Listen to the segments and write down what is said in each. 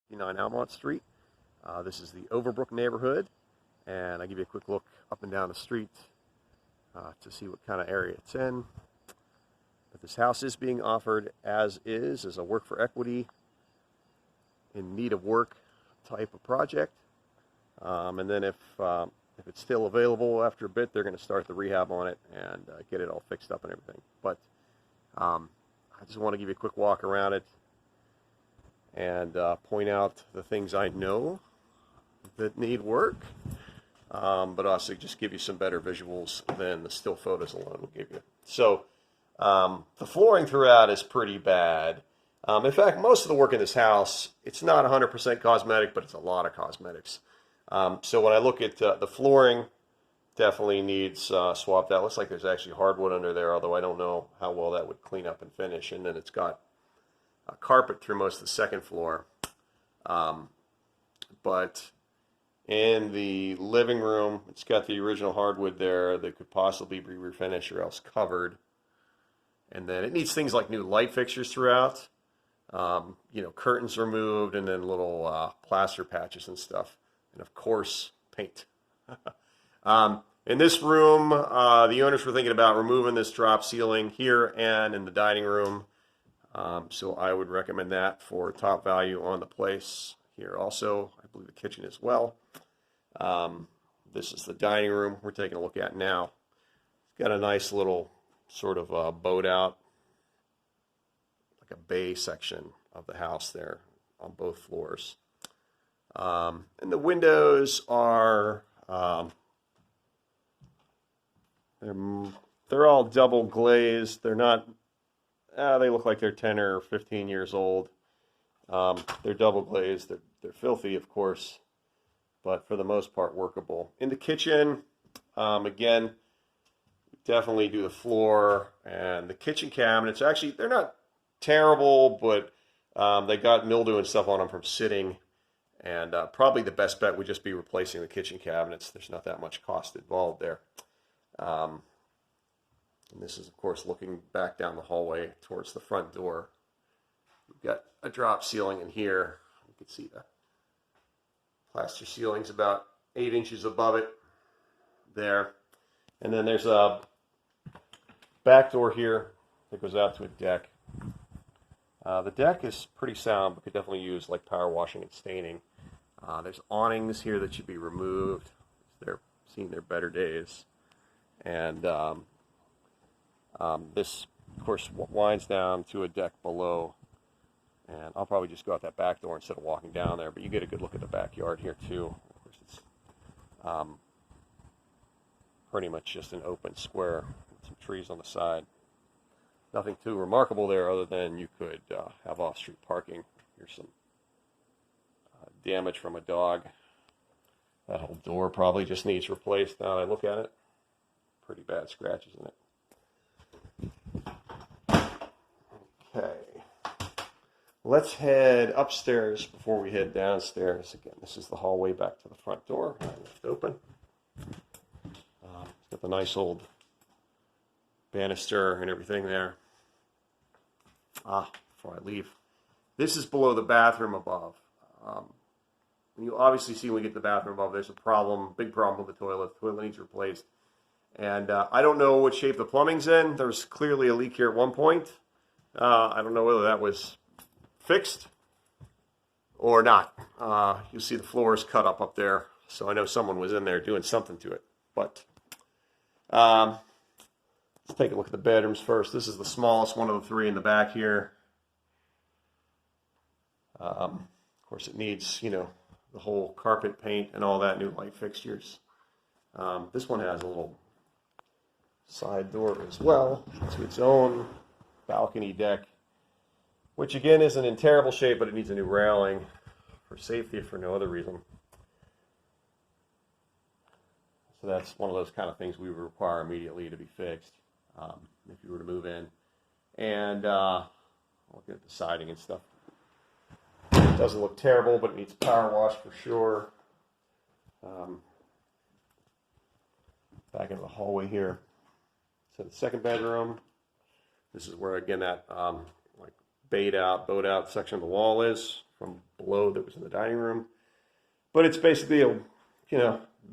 59 Almont Street. This is the Overbrook neighborhood, and I'll give you a quick look up and down the street to see what kind of area it's in. But this house is being offered as a work for equity, in need of work type of project. And then if it's still available after a bit, they're going to start the rehab on it and get it all fixed up and everything. But I just want to give you a quick walk around it and point out the things I know that need work, but also just give you some better visuals than the still photos alone will give you. So the flooring throughout is pretty bad. In fact, most of the work in this house, it's not 100% cosmetic, but it's a lot of cosmetics. So when I look at the flooring, definitely needs swapped out. Looks like there's actually hardwood under there, although I don't know how well that would clean up and finish. And then it's got a carpet through most of the second floor. But in the living room, it's got the original hardwood there that could possibly be refinished or else covered. And then it needs things like new light fixtures throughout. Curtains removed, and then little plaster patches and stuff. And of course, paint. In this room, the owners were thinking about removing this drop ceiling here and in the dining room. So I would recommend that for top value on the place. Here also, I believe the kitchen as well. This is the dining room we're taking a look at now. It's got a nice little sort of boat out, like a bay section of the house there on both floors. And the windows are, they're all double glazed. They're not, they look like they're 10 or 15 years old. They're double glazed. They're filthy, of course, but for the most part workable. In the kitchen, again, definitely do the floor and the kitchen cabinets. Actually, they're not terrible, but they got mildew and stuff on them from sitting. And probably the best bet would just be replacing the kitchen cabinets. There's not that much cost involved there. And this is, of course, looking back down the hallway towards the front door. We've got a drop ceiling in here. You can see the plaster ceiling's about 8 inches above it there. And then there's a back door here that goes out to a deck. The deck is pretty sound, but could definitely use like power washing and staining. There's awnings here that should be removed. They're seeing their better days. And this, of course, winds down to a deck below. And I'll probably just go out that back door instead of walking down there. But you get a good look at the backyard here, too. Of course, it's pretty much just an open square with some trees on the side. Nothing too remarkable there other than you could have off-street parking. Here's some damage from a dog. That whole door probably just needs replaced now that I look at it. Pretty bad scratches in it. Okay. Let's head upstairs before we head downstairs. Again, this is the hallway back to the front door. I left open. It's got the nice old banister and everything there. Before I leave, this is below the bathroom above. You obviously see when we get to the bathroom above, there's a problem, big problem with the toilet. The toilet needs replaced. And I don't know what shape the plumbing's in. There's clearly a leak here at one point. I don't know whether that was fixed or not. You'll see the floor is cut up there. So I know someone was in there doing something to it. But let's take a look at the bedrooms first. This is the smallest one of the three in the back here. Of course, it needs, the whole carpet paint and all that, new light fixtures. This one has a little side door as well to its own balcony deck, which again isn't in terrible shape, but it needs a new railing for safety if for no other reason. So that's one of those kind of things we would require immediately to be fixed if you were to move in. And look at the siding and stuff. It doesn't look terrible, but it needs power wash for sure. Back into the hallway here. So the second bedroom. This is where, again, that like boat out section of the wall is from below that was in the dining room. But it's basically a,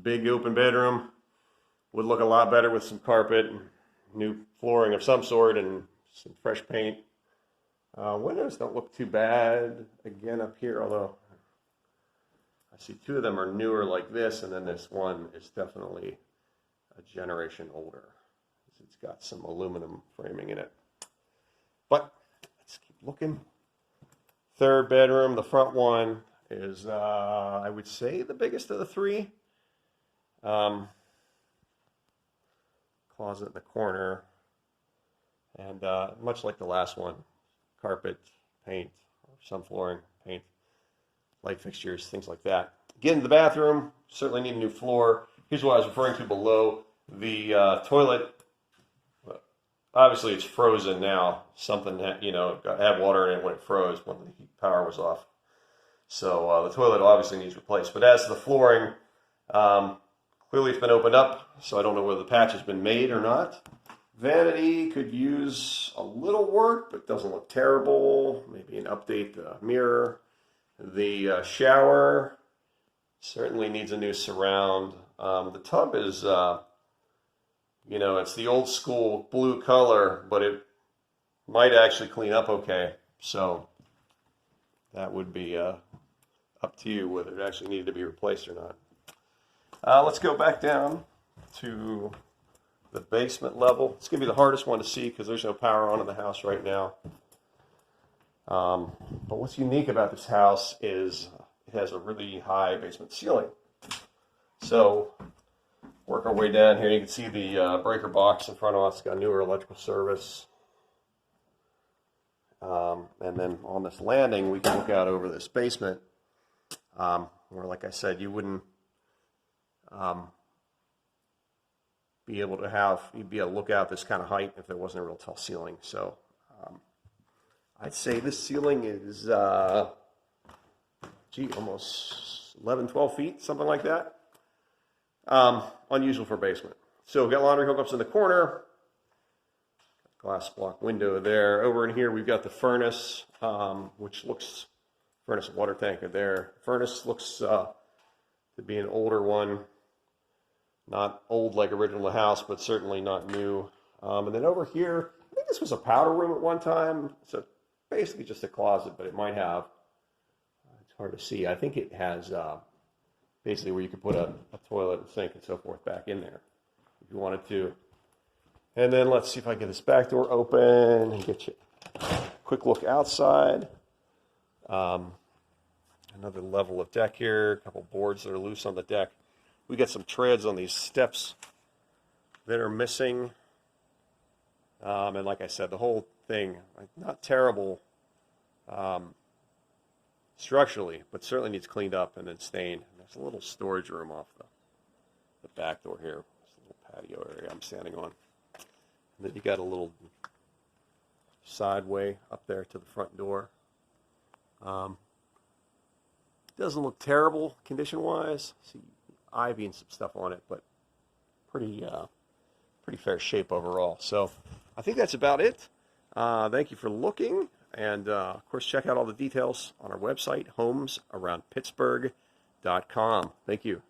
big open bedroom. Would look a lot better with some carpet and new flooring of some sort and some fresh paint. Windows don't look too bad again up here, although I see two of them are newer like this, and then this one is definitely a generation older. It's got some aluminum framing in it. But let's keep looking. Third bedroom, the front one is, I would say, the biggest of the three. Closet in the corner. And much like the last one, carpet, paint, or some flooring, paint, light fixtures, things like that. Get into the bathroom, certainly need a new floor. Here's what I was referring to below. The toilet, obviously it's frozen now. Something that, had water in it when it froze, when the heat power was off. So the toilet obviously needs replaced. But as to the flooring, clearly it's been opened up, so I don't know whether the patch has been made or not. Vanity could use a little work, but doesn't look terrible. Maybe an update, the mirror. The shower certainly needs a new surround. The tub is, it's the old school blue color, but it might actually clean up okay. So that would be up to you whether it actually needed to be replaced or not. Let's go back down to the basement level. It's going to be the hardest one to see because there's no power on in the house right now. But what's unique about this house is it has a really high basement ceiling. So work our way down here. You can see the breaker box in front of us. It's got newer electrical service. And then on this landing, we can look out over this basement where, like I said, you wouldn't be able to look out this kind of height if there wasn't a real tall ceiling. So I'd say this ceiling is, almost 11, 12 feet, something like that. Unusual for a basement. So we've got laundry hookups in the corner. Glass block window there. Over in here we've got the furnace, which looks, furnace and water tank are there. Furnace looks to be an older one. Not old like original house, but certainly not new. And then over here, I think this was a powder room at one time. So basically just a closet, but it might have, it's hard to see. I think it has basically where you could put a toilet and sink and so forth back in there if you wanted to. And then let's see if I can get this back door open and get you a quick look outside. Another level of deck here, a couple boards that are loose on the deck. We got some treads on these steps that are missing. And like I said, the whole thing, not terrible structurally, but certainly needs cleaned up and then stained. And there's a little storage room off the back door here. It's a little patio area I'm standing on. And then you got a little sideway up there to the front door. Doesn't look terrible condition-wise. See ivy and some stuff on it, but pretty fair shape overall. So I think that's about it. Thank you for looking, and of course check out all the details on our website, homesaroundpittsburgh.com. Thank you.